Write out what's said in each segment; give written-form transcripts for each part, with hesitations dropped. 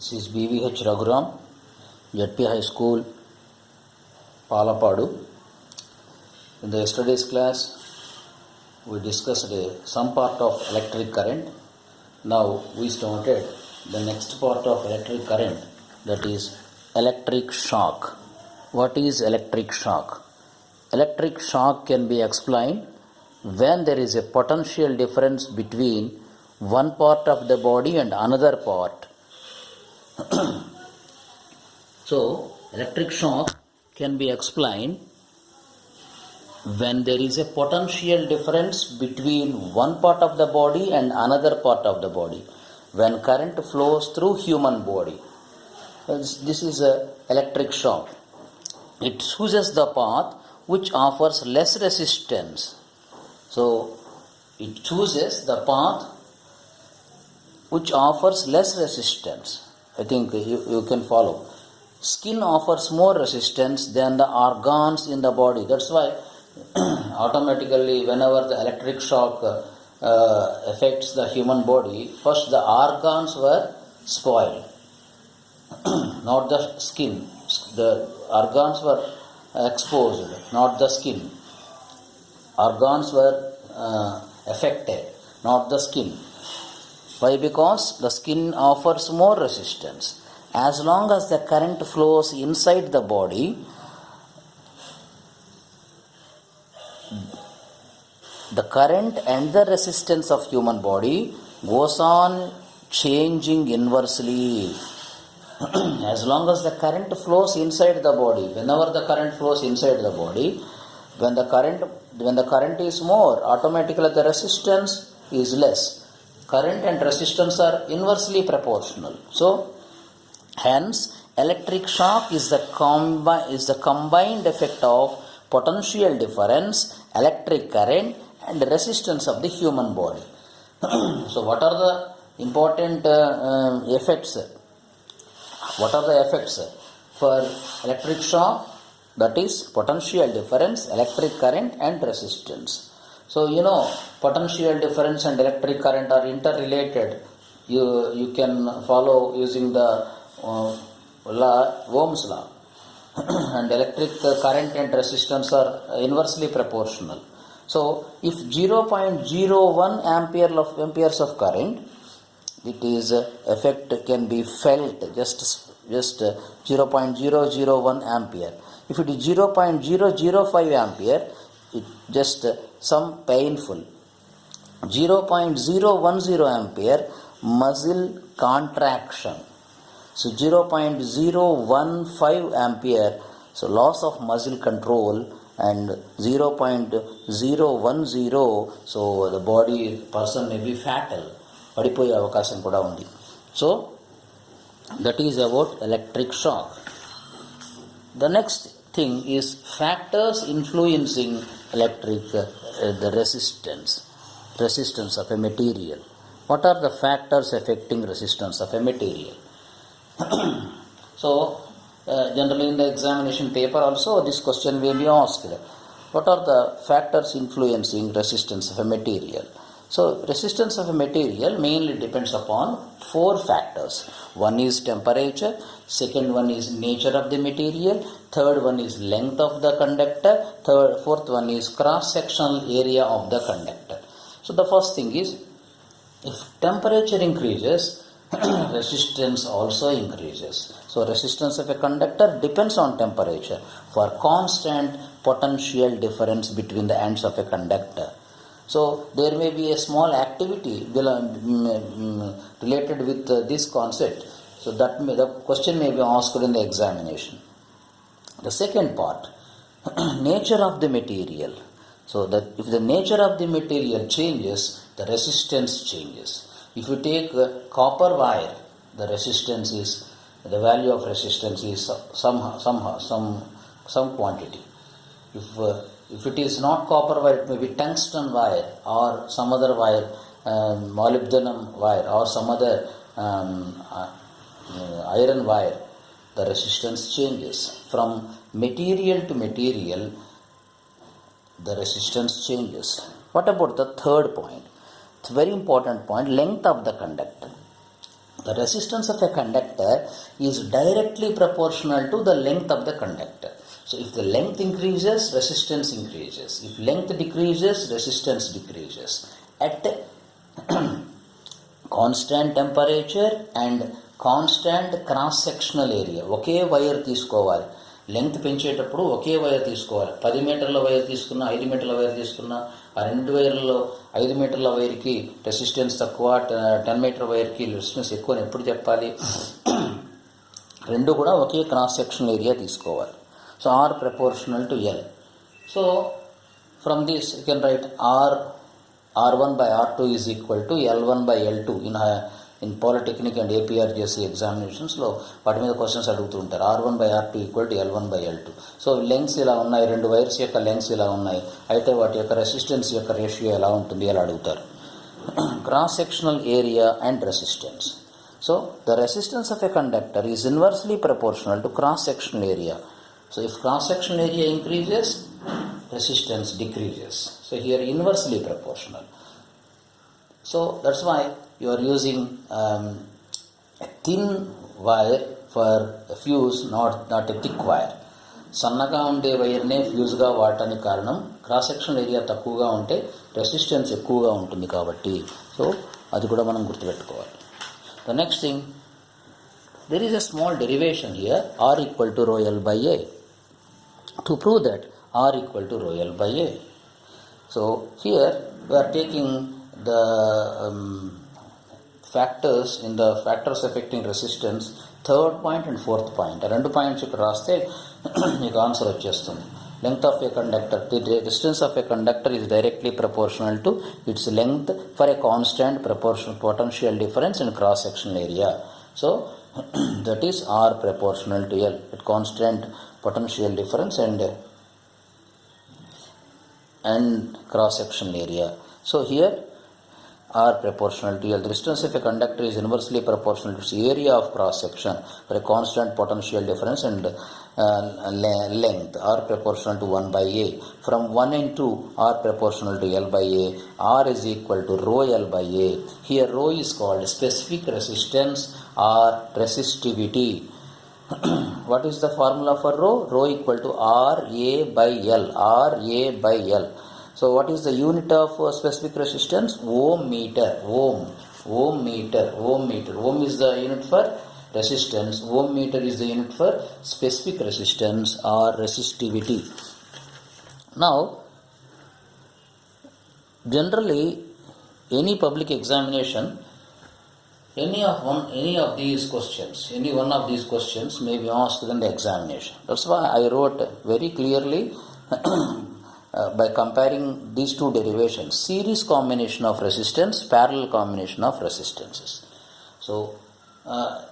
This is BVH Raghuram, ZP High School, Palapadu. In the yesterday's class, we discussed some part of electric current. Now we started the next part of electric current, that is electric shock. What is electric shock? Electric shock can be explained when there is a potential difference between one part of the body and another part. So, electric shock can be explained when there is a potential difference between one part of the body and another part of the body. When current flows through human body, this is a electric shock. It chooses the path which offers less resistance. So, it chooses the path which offers less resistance. I think you can follow. Skin offers more resistance than the organs in the body. That's why automatically whenever the electric shock affects the human body, first the organs were spoiled, not the skin. The organs were exposed, not the skin. Organs were affected, not the skin. Why? Because the skin offers more resistance. As long as the current flows inside the body, the current and the resistance of human body goes on changing inversely. As long as the current flows inside the body, whenever the current flows inside the body, when the current is more, automatically the resistance is less. Current and resistance are inversely proportional. So, hence, electric shock is the combined effect of potential difference, electric current, and resistance of the human body. So, what are the important effects? What are the effects for electric shock? That is potential difference, electric current, and resistance. So, potential difference and electric current are interrelated. You can follow using the law, Ohm's law. And electric current and resistance are inversely proportional. So, if 0.01 amperes of current, it is effect can be felt just 0.001 ampere. If it is 0.005 ampere, it just some painful. 0.010 ampere, muscle contraction. So 0.015 ampere, so loss of muscle control, and 0.010, so the person may be fatal. పడిపోయే అవకాశం కూడా ఉంది. So that is about electric shock. The next thing is factors influencing electric the resistance of a material. What are the factors affecting resistance of a material? So generally in the examination paper also this question will be asked. What are the factors influencing resistance of a material? So resistance of a material mainly depends upon four factors. One is temperature, second one is nature of the material, third one is length of the conductor, fourth one is cross-sectional area of the conductor. So the first thing is, if temperature increases, resistance also increases. So resistance of a conductor depends on temperature for constant potential difference between the ends of a conductor. So there may be a small activity related with this concept. So the question may be asked in the examination. The second part, nature of the material. So that if the nature of the material changes, the resistance changes. If you take copper wire, the value of resistance is some quantity. If it is not copper wire, it may be tungsten wire or some other wire, molybdenum wire or some other iron wire, the resistance changes. From material to material, the resistance changes. What about the third point? It's a very important point, length of the conductor. The resistance of a conductor conductor is directly proportional to the length of the conductor. So if the length increases, resistance increases. If length decreases, resistance decreases. At constant temperature and constant cross sectional area, okay wire తీసుకోవాలి. Length పెంచేటప్పుడు ఒకే wire తీసుకోవాలి. 10 మీటర్ల wire తీసుకున్నా, 5 మీటర్ల wire తీసుకున్నా, ఆ 2 వైర్లలో 5 మీటర్ల వైర్కి resistance తక్కువ, 10 మీటర్ వైర్కి రెసిస్టెన్స్ ఎక్కువ అని ఎప్పుడు చెప్పాలి? రెండు కూడా ఒకే క్రాస్ సెక్షనల్ ఏరియా తీసుకోవాలి. So R proportional to L. So from this you can write R1 by R2 is equal to L1 by L2. In polytechnic and APRJC ఎగ్జామినేషన్స్లో వాటి మీద క్వశ్చన్స్ అడుగుతూ ఉంటారు. R1 by R2 equal to L1 by L2. So lengths ఇలా ఉన్నాయి, 2 wires యొక్క lungs ఇలా ఉన్నాయి, అయితే వాటి యొక్క రెసిస్టెన్స్ యొక్క రేషియో ఎలా ఉంటుంది ఎలా అడుగుతారు. Cross sectional area and resistance. So the resistance of a conductor is inversely proportional to cross sectional area. So if cross-section area increases, resistance decreases. So here inversely proportional. So that's why you are using a thin wire for a fuse, not a thick wire. సన్నగా ఉండే వైర్నే ఫ్యూజ్గా వాడటానికి కారణం cross section area తక్కువగా ఉంటే resistance ఎక్కువగా ఉంటుంది కాబట్టి. So అది కూడా మనం గుర్తుపెట్టుకోవాలి. The next thing, there is a small derivation here, R equal to rho L by A. To prove that R equal to rho L by A. So here we are taking the factors in the factors affecting resistance, third point and fourth point. ఆ 2 points ఇక్కడ రాస్తే మీకు answer వచ్చేస్తుంది. Length of a conductor, the distance of a conductor is directly proportional to its length for a constant proportional potential difference in cross sectional area. So that is R proportional to L at constant potential difference and cross sectional area. So here R proportional to L. The distance of a conductor is inversely proportional to its area of cross section for a constant potential difference and length. R proportional to 1 by A. From 1 and 2, R proportional to L by A. R is equal to rho L by A. Here rho is called specific resistance or resistivity. What is the formula for rho? Rho equal to RA by L. RA by L. So what is the unit of specific resistance? Ohm meter. Ohm meter. Ohm is the unit for resistance. Ohm meter is the unit for specific resistance or resistivity. Now, generally, any public examination, any one of these questions may be asked in the examination. That's why I wrote very clearly by comparing these two derivations, series combination of resistance, parallel combination of resistances. So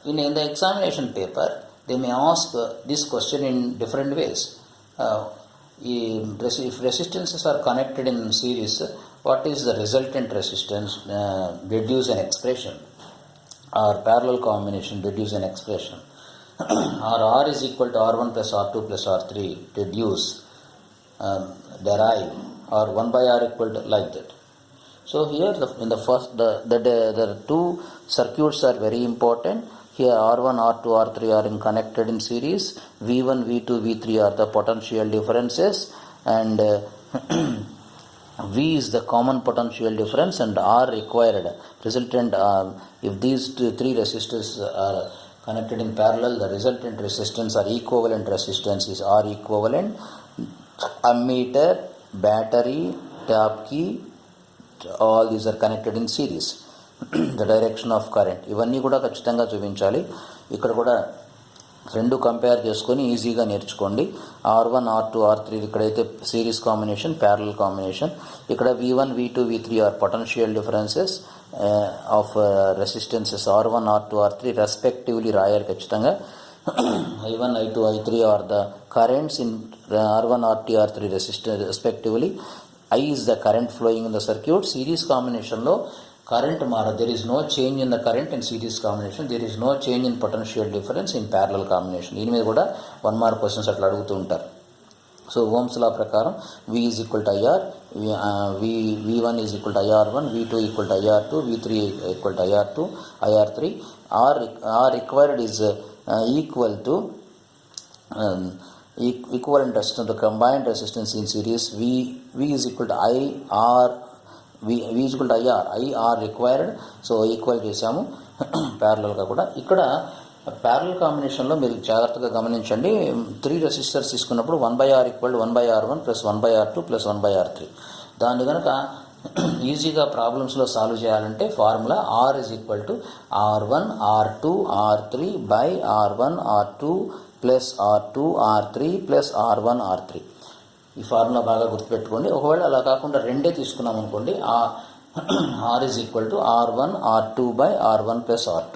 in the examination paper, they may ask this question in different ways. If resistances are connected in series, what is the resultant resistance? Deduce an expression. Or parallel combination, deduce an expression. Or R is equal to R1 plus R2 plus R3, deduce, derive, or 1 by R equal to, like that. So here the two circuits are very important. Here R1, R2, R3 are connected in series. V1, V2, V3 are the potential differences, and V is the common potential difference, and R required resultant. If these three resistors are connected in parallel, the resultant resistance or equivalent resistance is R equivalent. Ammeter, battery, tap key, all these are connected in series. The direction of current, ఇవన్నీ కూడా ఖచ్చితంగా చూపించాలి. ఇక్కడ కూడా రెండు compare చేసుకొని ఈజీగా నేర్చుకోండి. R1, R2, R3 ఇక్కడైతే సిరీస్ కాంబినేషన్, ప్యారలల్ కాంబినేషన్. ఇక్కడ V1, V2, V3 are potential differences of resistances R1, R2, R3 respectively రాయాలి ఖచ్చితంగా. I1, I2, I3 are the currents in R1, R2, R3 resistance respectively. I is the current flowing in the circuit. Series combination lo current mara, there is no change in the current in series combination, there is no change in potential difference in parallel combination. దీని మీద కూడా 1 mark questions అట్లా అడుగుతూ ఉంటారు. So Ohm's లా ప్రకారం V is equal to IR, V1 is equal to IR1, V2 equal to IR2, V3 equal to IR2, IR3. R required is equal to equivalent resistance, the combined resistance in series. V is equal to IR, V is equal to IR required. So equal చేసాము ప్యారలల్గా కూడా. ఇక్కడ parallel కాంబినేషన్లో మీరు జాగ్రత్తగా గమనించండి. 3 resistors తీసుకున్నప్పుడు 1/R equal to 1/R1 plus 1/R2 plus 1/R3. దాన్ని కనుక ఈజీగా ప్రాబ్లమ్స్లో సాల్వ్ చేయాలంటే formula R is equal to R1 R2 R3 by R1 R2 plus R2 R3 plus R1 R3. ఈ ఫార్ములా బాగా గుర్తుపెట్టుకోండి. ఒకవేళ అలా కాకుండా రెండే తీసుకున్నాం అనుకోండి, R is equal to R1 R2 by R1 plus R2.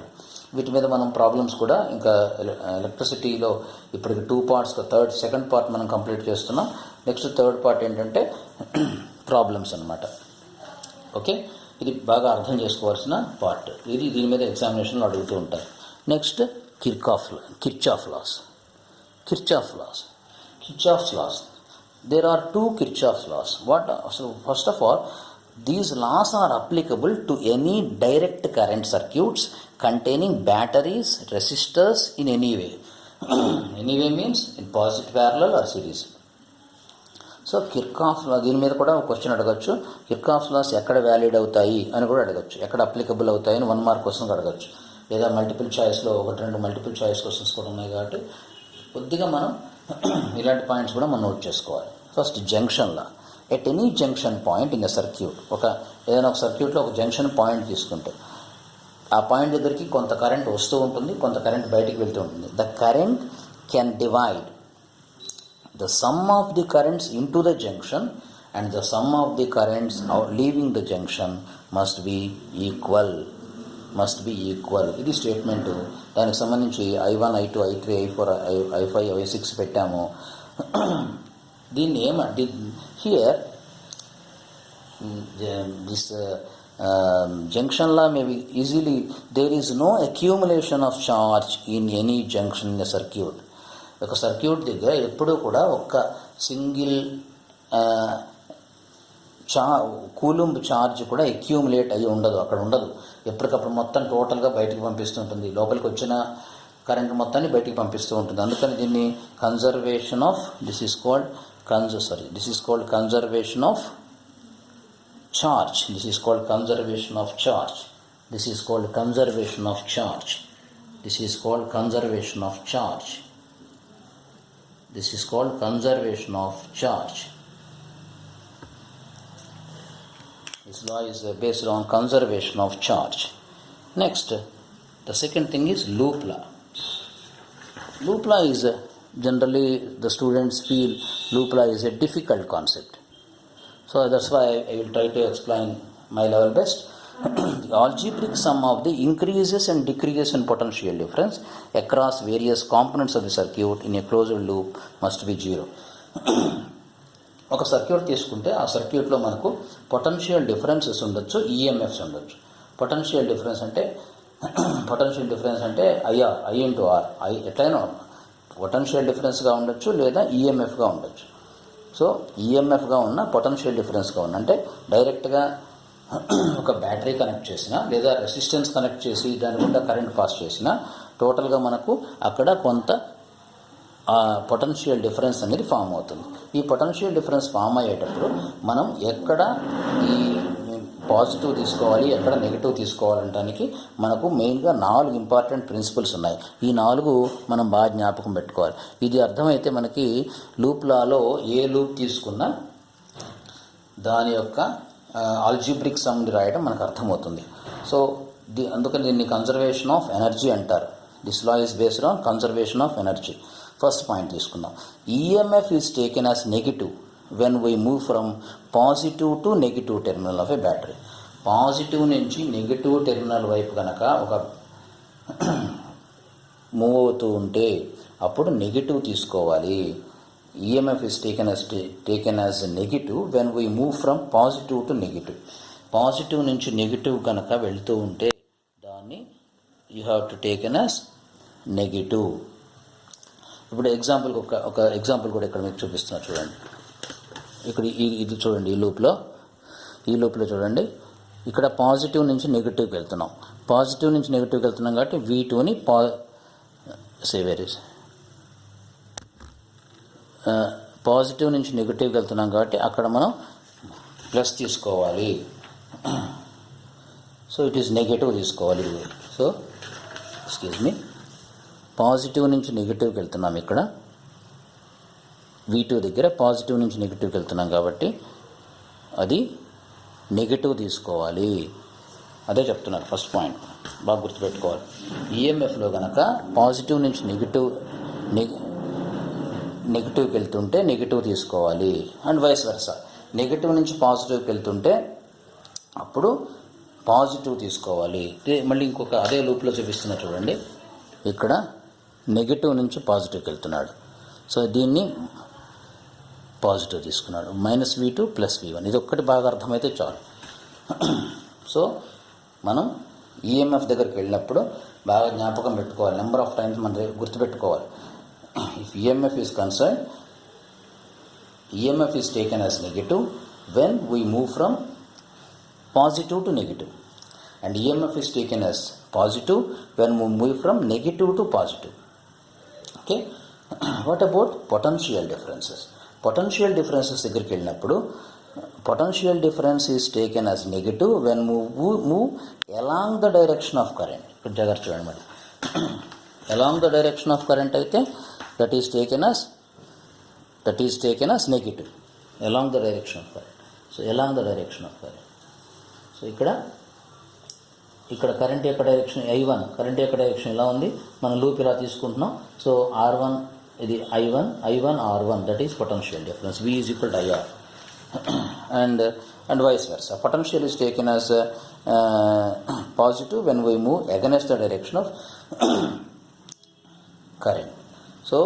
వీటి మీద మనం ప్రాబ్లమ్స్ కూడా ఇంకా ఎలక్ట్రిసిటీలో ఇప్పటికి 2 పార్ట్స్, సెకండ్ పార్ట్ మనం కంప్లీట్ చేస్తున్నాం. నెక్స్ట్ థర్డ్ పార్ట్ ఏంటంటే ప్రాబ్లమ్స్ అన్నమాట. ఓకే, ఇది బాగా అర్థం చేసుకోవాల్సిన పార్ట్. దీని మీద ఎగ్జామినేషన్లో అడుగుతూ ఉంటారు. Next Kirchhoff laws. There are 2 Kirchhoff's laws. First of all, these laws are applicable to any direct current circuits containing batteries, resistors in any way. Any way means in positive, parallel or series. So Kirchhoff law, దీని మీద కూడా ఒక question అడగచ్చు. Kirchhoff loss ఎక్కడ valid అవుతాయి అని కూడా అడగచ్చు, ఎక్కడ అప్లికబుల్ అవుతాయి అని 1 మార్క్ క్వశ్చన్ అడగచ్చు. లేదా మల్టిపుల్ చాయిస్లో 1-2 మల్టిపుల్ చాయిస్ క్వశ్చన్స్ కూడా ఉన్నాయి కాబట్టి కొద్దిగా మనం ఇలాంటి పాయింట్స్ కూడా మనం నోట్ చేసుకోవాలి. First junction law. At any junction point in a circuit, ఏదైనా ఒక సర్క్యూట్లో ఒక జంక్షన్ పాయింట్ తీసుకుంటే ఆ పాయింట్ దగ్గరికి కొంత కరెంట్ వస్తూ ఉంటుంది, కొంత కరెంట్ బయటికి వెళ్తూ ఉంటుంది. The current can divide the sum of the currents into the junction and the sum of the currents leaving the junction must be equal. ఇది స్టేట్మెంట్. దానికి సంబంధించి I1 I2 I3 I4 I5 I6 పెట్టాము. దీన్ని ఏమంటే here this junction law may be easily, there is no accumulation of charge in any junction in a circuit. ఒక circuit దగ్గర ఎప్పుడూ కూడా ఒక్క సింగిల్ కూలుంబ్ ఛార్జ్ కూడా అక్యూములేట్ అయ్యి ఉండదు, అక్కడ ఉండదు. ఎప్పటికప్పుడు మొత్తం టోటల్గా బయటికి పంపిస్తూ ఉంటుంది, లోపలికి వచ్చిన కరెంట్ మొత్తాన్ని బయటికి పంపిస్తూ ఉంటుంది. అందుకని దీన్ని conservation of this is called conservation of charge. This law is based on conservation of charge. Next, the second thing is loop law. Loop law is generally the students feel loop law is a difficult concept. So that's why I will try to explain my level best. The algebraic sum of the increases and decreases in potential difference across various components of the circuit in a closed loop must be 0. ఒక circuit తీసుకుంటే ఆ సర్క్యూట్లో మనకు potential differences ఉండొచ్చు, EMFs ఉండొచ్చు. Potential difference అంటే I into are, ఎట్లయినా potential డిఫరెన్స్గా ఉండొచ్చు లేదా ఈఎంఎఫ్గా ఉండొచ్చు. సో ఈఎంఎఫ్గా ఉన్న పొటెన్షియల్ డిఫరెన్స్గా ఉన్న అంటే డైరెక్ట్గా ఒక బ్యాటరీ కనెక్ట్ చేసినా లేదా రెసిస్టెన్స్ కనెక్ట్ చేసి దాని గుండా కరెంట్ పాస్ చేసినా టోటల్గా మనకు అక్కడ కొంత పొటెన్షియల్ డిఫరెన్స్ అనేది ఫామ్ అవుతుంది. ఈ పొటెన్షియల్ డిఫరెన్స్ ఫామ్ అయ్యేటప్పుడు మనం ఎక్కడ ఈ పాజిటివ్ తీసుకోవాలి, ఎక్కడ నెగిటివ్ తీసుకోవాలంటానికి మనకు మెయిన్గా 4 ఇంపార్టెంట్ ప్రిన్సిపల్స్ ఉన్నాయి. ఈ 4 మనం బాగా జ్ఞాపకం పెట్టుకోవాలి. ఇది అర్థమైతే మనకి లూప్ లాలో ఏ లూప్ తీసుకున్నా దాని యొక్క ఆల్జీబ్రిక్ సమ్ని రాయడం మనకు అర్థమవుతుంది. సో అందుకని దీన్ని కన్జర్వేషన్ ఆఫ్ ఎనర్జీ అంటారు. This law is based on conservation of energy. First point తీసుకుందాం. EMF is taken as negative when we move from positive to negative terminal of a battery. Positive నుంచి negative terminal వైపు కనుక ఒక move అవుతూ ఉంటే అప్పుడు negative తీసుకోవాలి. EMF is taken as negative when we move from positive to negative. Positive నుంచి negative కనుక వెళ్తూ ఉంటే దాన్ని you have to taken as negative. ఇప్పుడు ఎగ్జాంపుల్కి ఒక ఎగ్జాంపుల్ కూడా ఇక్కడ మీకు చూపిస్తున్నా చూడండి. ఇక్కడ ఇది చూడండి, ఈ లూప్లో చూడండి, ఇక్కడ పాజిటివ్ నుంచి నెగిటివ్కి వెళ్తున్నాం. పాజిటివ్ నుంచి నెగిటివ్కి వెళ్తున్నాం కాబట్టి V2ని పాజిటివ్ నుంచి నెగిటివ్కి వెళ్తున్నాం కాబట్టి అక్కడ మనం ప్లస్ తీసుకోవాలి. సో ఇట్ ఈస్ నెగిటివ్ తీసుకోవాలి. సో పాజిటివ్ నుంచి నెగిటివ్కి వెళ్తున్నాం. ఇక్కడ V2 దగ్గర పాజిటివ్ నుంచి నెగిటివ్కి వెళ్తున్నాం కాబట్టి అది నెగిటివ్ తీసుకోవాలి. అదే చెప్తున్నారు ఫస్ట్ పాయింట్, బాగా గుర్తుపెట్టుకోవాలి. ఈఎంఎఫ్లో కనుక పాజిటివ్ నుంచి నెగిటివ్కి వెళ్తుంటే నెగిటివ్ తీసుకోవాలి, అండ్ వైస్ వర్సా. నెగిటివ్ నుంచి పాజిటివ్కి వెళ్తుంటే అప్పుడు పాజిటివ్ తీసుకోవాలి. మళ్ళీ ఇంకొక అదే లూప్లో చూపిస్తున్నా చూడండి, ఇక్కడ నెగిటివ్ నుంచి పాజిటివ్కి వెళ్తున్నాడు. సో దీన్ని పాజిటివ్ తీసుకున్నాడు. -V2 + V1. ఇది ఒక్కటి బాగా అర్థమైతే చాలు. సో మనం ఈఎంఎఫ్ దగ్గరికి వెళ్ళినప్పుడు బాగా జ్ఞాపకం పెట్టుకోవాలి, నెంబర్ ఆఫ్ టైమ్స్ మనం గుర్తుపెట్టుకోవాలి. If EMF is concern, EMF is taken as negative when we move from positive to negative, and EMF is taken as positive when we move from negative to positive. Okay, what about potential differences? Potential differences దగ్గరికి వెళ్ళినప్పుడు potential difference is taken as negative when move along the direction of current. ఇక్కడ జాగ్రత్త చూడండి మరి, along the direction of current అయితే that is taken as negative, along the direction of current. So along the direction of current. So ఇక్కడ current యొక్క direction I1, current యొక్క direction ఇలా ఉంది, మనం లూప్ ఇలా తీసుకుంటున్నాం. సో R1 ఇది I1 R1, that is potential difference. V is equal to IR, and vice versa. Potential is taken as positive when we move against the direction of current. So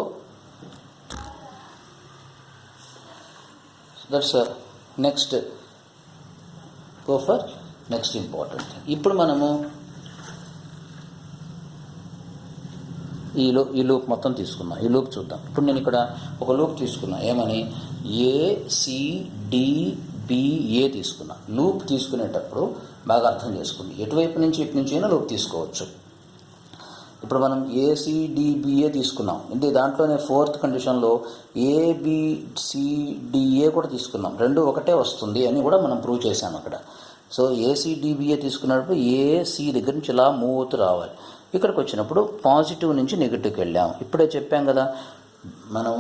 that's next. Go for next important. ఇప్పుడు మనము ఈ loop మొత్తం తీసుకున్నాం. ఈ loop చూద్దాం. ఇప్పుడు నేను ఇక్కడ ఒక లూప్ తీసుకున్నా, ఏమని ACDBA తీసుకున్నా. లూప్ తీసుకునేటప్పుడు బాగా అర్థం చేసుకోండి, ఎటువైపు నుంచి ఇటు నుంచి అయినా లూప్ తీసుకోవచ్చు. ఇప్పుడు మనం ACDBA తీసుకున్నాం, ఇది దాంట్లోనే ఫోర్త్ కండిషన్లో ABCDA కూడా తీసుకున్నాం. రెండు ఒకటే వస్తుంది అని కూడా మనం ప్రూవ్ చేసాం అక్కడ. సో ACDBA తీసుకున్నప్పుడు AC దగ్గర నుంచి ఇలా మూవ్ అవుతూ రావాలి. ఇక్కడికి వచ్చినప్పుడు పాజిటివ్ నుంచి నెగిటివ్కి వెళ్ళాం. ఇప్పుడే చెప్పాం కదా, మనం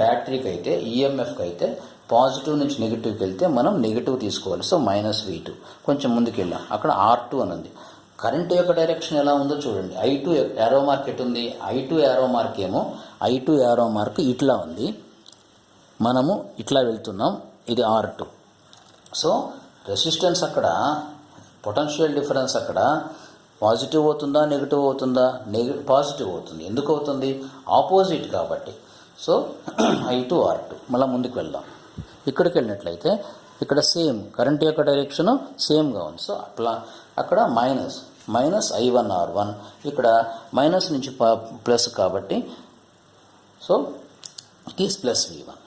బ్యాటరీకి అయితే ఈఎంఎఫ్కి అయితే పాజిటివ్ నుంచి నెగిటివ్కి వెళ్తే మనం నెగిటివ్ తీసుకోవాలి. So -V2. కొంచెం ముందుకు వెళ్ళాం, అక్కడ R2 అని ఉంది. కరెంట్ యొక్క డైరెక్షన్ ఎలా ఉందో చూడండి. I2 యారో మార్క్ ఎటు ఉంది, I2 యారో మార్క్ ఏమో I2 యారో మార్క్ ఇట్లా ఉంది, మనము ఇట్లా వెళ్తున్నాం, ఇది R2. సో రెసిస్టెన్స్ అక్కడ, పొటెన్షియల్ డిఫరెన్స్ అక్కడ పాజిటివ్ అవుతుందా నెగిటివ్ అవుతుందా? పాజిటివ్ అవుతుంది. ఎందుకు అవుతుంది? ఆపోజిట్ కాబట్టి. So I2 R2. మళ్ళీ ముందుకు వెళ్దాం. ఇక్కడికి వెళ్ళినట్లయితే ఇక్కడ సేమ్ కరెంట్ యొక్క డైరెక్షను సేమ్గా ఉంది. సో అక్కడ మైనస్ I1 R1, ఇక్కడ మైనస్ నుంచి ప్లస్ కాబట్టి సో ఇట్ ఈస్ +V1.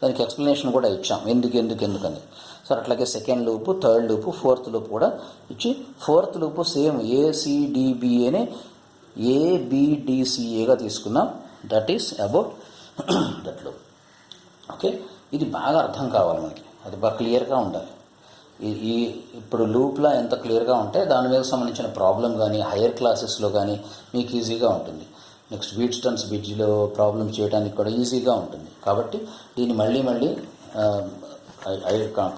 దానికి ఎక్స్ప్లెనేషన్ కూడా ఇచ్చాం, ఎందుకని. సో అట్లాగే second loop, third loop, fourth loop కూడా ఇచ్చి, ఫోర్త్ లూపు సేమ్ ACDBAని ABDCAగా తీసుకున్నాం. That is about that loop. Okay, ఇది బాగా అర్థం కావాలి మనకి, అది బాగా క్లియర్గా ఉండాలి. ఇప్పుడు లూప్లో ఎంత క్లియర్గా ఉంటే దాని మీద సంబంధించిన ప్రాబ్లం కానీ హైయర్ క్లాసెస్లో కానీ మీకు ఈజీగా ఉంటుంది. నెక్స్ట్ వీట్స్టన్స్ బ్రిడ్జ్లో ప్రాబ్లమ్స్ చేయడానికి కూడా ఈజీగా ఉంటుంది. కాబట్టి దీన్ని మళ్ళీ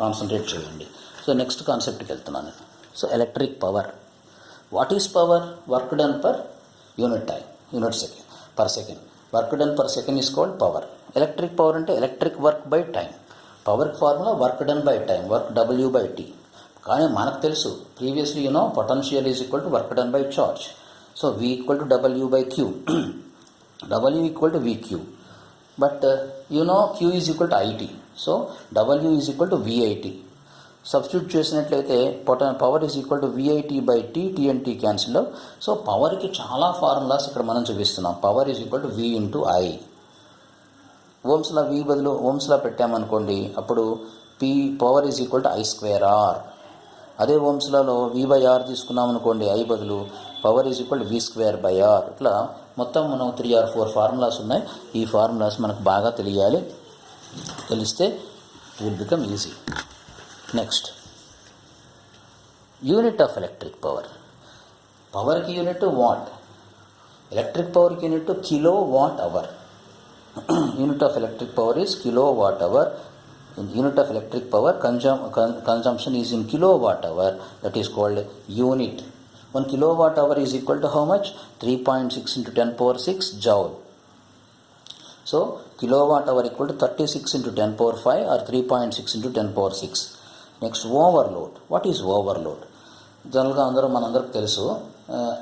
కాన్సన్ట్రేట్ చేయండి. సో నెక్స్ట్ కాన్సెప్ట్కి వెళ్తున్నాను. So electric power. What is power? Work done per unit time, per second. Work done per second is called power. Electric power అంటే ఎలక్ట్రిక్ వర్క్ బై టైం. పవర్కి formula work done by time, work W/T. కానీ మనకు తెలుసు previously potential is equal to work done by charge. So V = W/Q, W = VQ. But Q is equal to IT. So W is equal to VIT. Substitute చేసినట్లయితే power is equal to VIT/T, T and T cancel. So పవర్కి చాలా formulas ఇక్కడ మనం చూపిస్తున్నాం. Power is equal to V × I. ఓమ్స్లో V బదులు ఓమ్స్లో పెట్టామనుకోండి, అప్పుడు P power is equal to I²R. అదే ఓమ్స్లలో V/R తీసుకున్నాం అనుకోండి, I బదులు power is equal to V²/R. ఇట్లా మొత్తం మనం 3 or 4 ఫార్ములాస్ ఉన్నాయి. ఈ ఫార్ములాస్ మనకు బాగా తెలియాలి. తెలిస్తే it will become easy. Next, unit of electric power. పవర్కి యూనిట్ వాట్, ఎలక్ట్రిక్ పవర్కి unit kilo watt hour. Unit of electric power is kilo watt hour. Unit of electric power consumption is in kilowatt hour. That is called unit. 1 kilowatt hour is equal to how much? 3.6 into 10 power 6 joule. So kilowatt hour equal to 36 into 10 power 5 or 3.6 into 10 power 6. Next, overload. What is overload? జనరల్గా మనందరికి తెలుసు,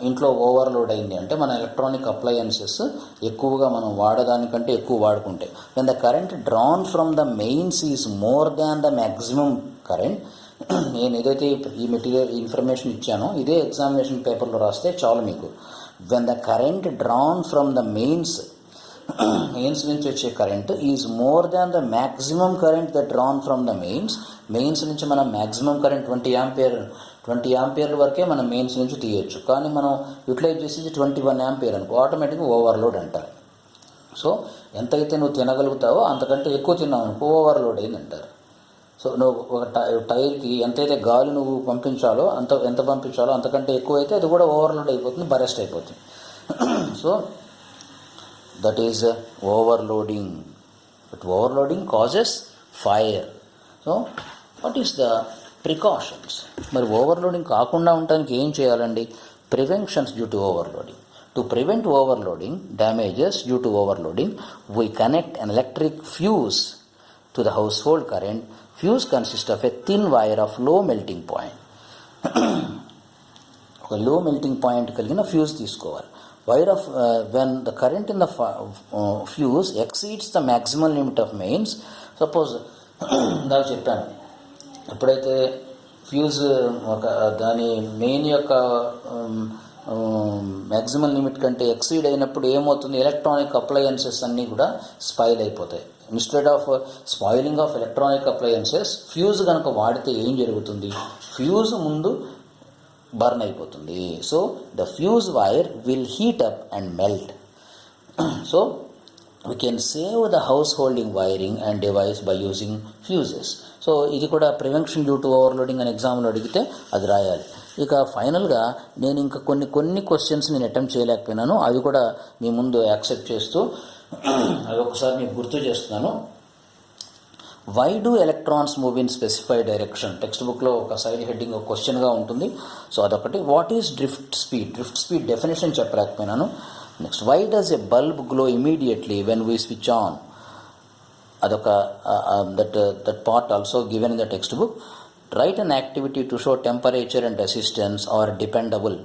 ఇంట్లో overload అయింది అంటే మన electronic appliances ఎక్కువగా మనం వాడడానికంటే ఎక్కువ వాడుకుంటే, when the current drawn from the mains is more than the maximum current. నేను ఏదైతే ఈ మెటీరియల్ ఇన్ఫర్మేషన్ ఇచ్చానో ఇదే ఎగ్జామినేషన్ పేపర్లో రాస్తే చాలు మీకు. When the current drawn from the mains నుంచి వచ్చే current is more than the maximum current that drawn from the mains నుంచి మనం మ్యాక్సిమం కరెంట్ 20 ఆంపియర్ల వరకే మనం మెయిన్స్ నుంచి తీయొచ్చు. కానీ మనం యూటిలైజ్ చేసేది 21 ఆంపియర్ అనుకో, ఆటోమేటిక్గా ఓవర్లోడ్ అంటారు. సో ఎంతైతే నువ్వు తినగలుగుతావో అంతకంటే ఎక్కువ తిన్నావు అనుకో ఓవర్లోడ్ అయింది అంటారు. సో నువ్వు ఒక టైర్కి ఎంతైతే గాలి నువ్వు పంపించాలో ఎంత పంపించాలో అంతకంటే ఎక్కువ అయితే అది కూడా ఓవర్లోడ్ అయిపోతుంది, బరెస్ట్ అయిపోతుంది. So that is overloading. But overloading causes fire. So what is the precautions? మరి ఓవర్లోడింగ్ కాకుండా ఉండడానికి ఏం చేయాలండి? Preventions due to overloading. To prevent overloading damages due to overloading, we connect an electric fuse to the household current. Fuse consists of a thin wire of low melting point. ఒక లో melting point కలిగిన fuse తీసుకోవాలి. Wire of when the current in the fuse exceeds the maximum limit of mains. Suppose ఇందాక చెప్పాను, ఎప్పుడైతే fuse దాని main యొక్క maximum limit కంటే ఎక్సీడ్ అయినప్పుడు ఏమవుతుంది? ఎలక్ట్రానిక్ అప్లయన్సెస్ అన్నీ కూడా స్పాయిల్ అయిపోతాయి. Instead of spoiling of electronic appliances, fuse కనుక వాడితే ఏం జరుగుతుంది? ఫ్యూజ్ ముందు బర్న్ అయిపోతుంది. So the fuse wire will heat up and melt. So we can save the householding wiring and device by using fuses. So ఇది కూడా prevention due to overloading అని ఎగ్జామ్లో అడిగితే అది రాయాలి. ఇక ఫైనల్గా నేను ఇంకా కొన్ని క్వశ్చన్స్ నేను అటెంప్ట్ చేయలేకపోయినాను, అవి కూడా మీ ముందు యాక్సెప్ట్ చేస్తూ అవి ఒకసారి మీకు గుర్తు చేస్తున్నాను. Why do electrons move in specified direction? Text బుక్లో ఒక సైడ్ హెడ్డింగ్ ఒక క్వశ్చన్గా ఉంటుంది. సో అదొకటి. What is drift speed? Drift speed definition చెప్పలేకపోయినాను. Next, why does a bulb glow immediately when we switch on? అదొక that part also given in the text book. Write an activity to show temperature and resistance are dependable.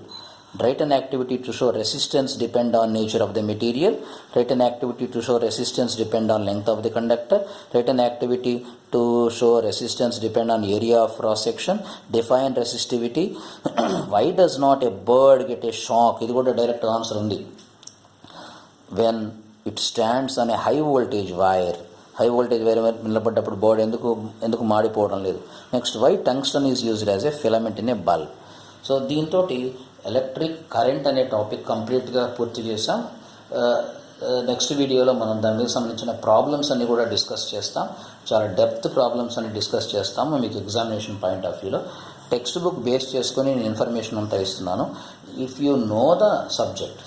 Write an activity to show resistance depend on nature of the material. Write an activity to show resistance depend on length of the conductor. Write an activity to show resistance depend on area of cross section. Define resistivity. Why does not a bird get a shock? ఇది కూడా direct answer ఉంది. When it stands on a high voltage wire. High voltage wire నిలబడ్డప్పుడు bird ఎందుకు మాడిపోవడం లేదు? Next, why tungsten is used as a filament in a bulb. So దీంతో electric current అనే topic కంప్లీట్గా పూర్తి చేసాం. నెక్స్ట్ వీడియోలో మనం దాని మీద సంబంధించిన ప్రాబ్లమ్స్ అన్నీ కూడా డిస్కస్ చేస్తాం. చాలా డెప్త్ ప్రాబ్లమ్స్ అన్ని డిస్కస్ చేస్తాము మీకు ఎగ్జామినేషన్ పాయింట్ ఆఫ్ వ్యూలో. టెక్స్ట్ బుక్ బేస్ చేసుకొని నేను ఇన్ఫర్మేషన్ అంతా ఇస్తున్నాను. If you know the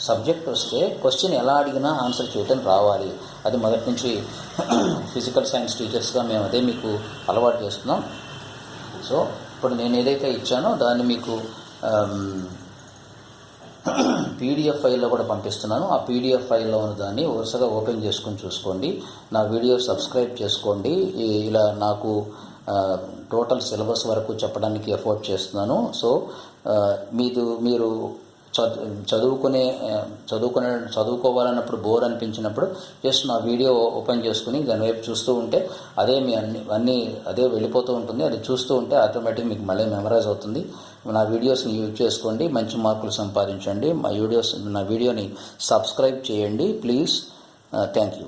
subject వస్తే క్వశ్చన్ ఎలా అడిగినా ఆన్సర్ చేయటం రావాలి. అది మొదటి నుంచి ఫిజికల్ సైన్స్ టీచర్స్గా మేము అదే మీకు అలవాటు చేస్తున్నాం. సో ఇప్పుడు నేను ఏదైతే ఇచ్చానో దాన్ని మీకు పీడిఎఫ్ ఫైల్లో కూడా పంపిస్తున్నాను. ఆ పీడిఎఫ్ ఫైల్లో ఉన్న దాన్ని వరుసగా ఓపెన్ చేసుకొని చూసుకోండి. నా వీడియో సబ్స్క్రైబ్ చేసుకోండి. ఇలా నాకు టోటల్ సిలబస్ వరకు చెప్పడానికి ఎఫోర్ట్ చేస్తున్నాను. సో మీరు చదువుకోవాలన్నప్పుడు బోర్ అనిపించినప్పుడు జస్ట్ నా వీడియో ఓపెన్ చేసుకుని దాని వైపు చూస్తూ ఉంటే అదే మీ అన్నీ అదే వెళ్ళిపోతూ ఉంటుంది. అది చూస్తూ ఉంటే ఆటోమేటిక్ మీకు మళ్ళీ మెమరైజ్ అవుతుంది. నా వీడియోస్ని యూజ్ చేసుకోండి, మంచి మార్కులు సంపాదించండి. నా వీడియోని సబ్స్క్రైబ్ చేయండి ప్లీజ్. Thank you.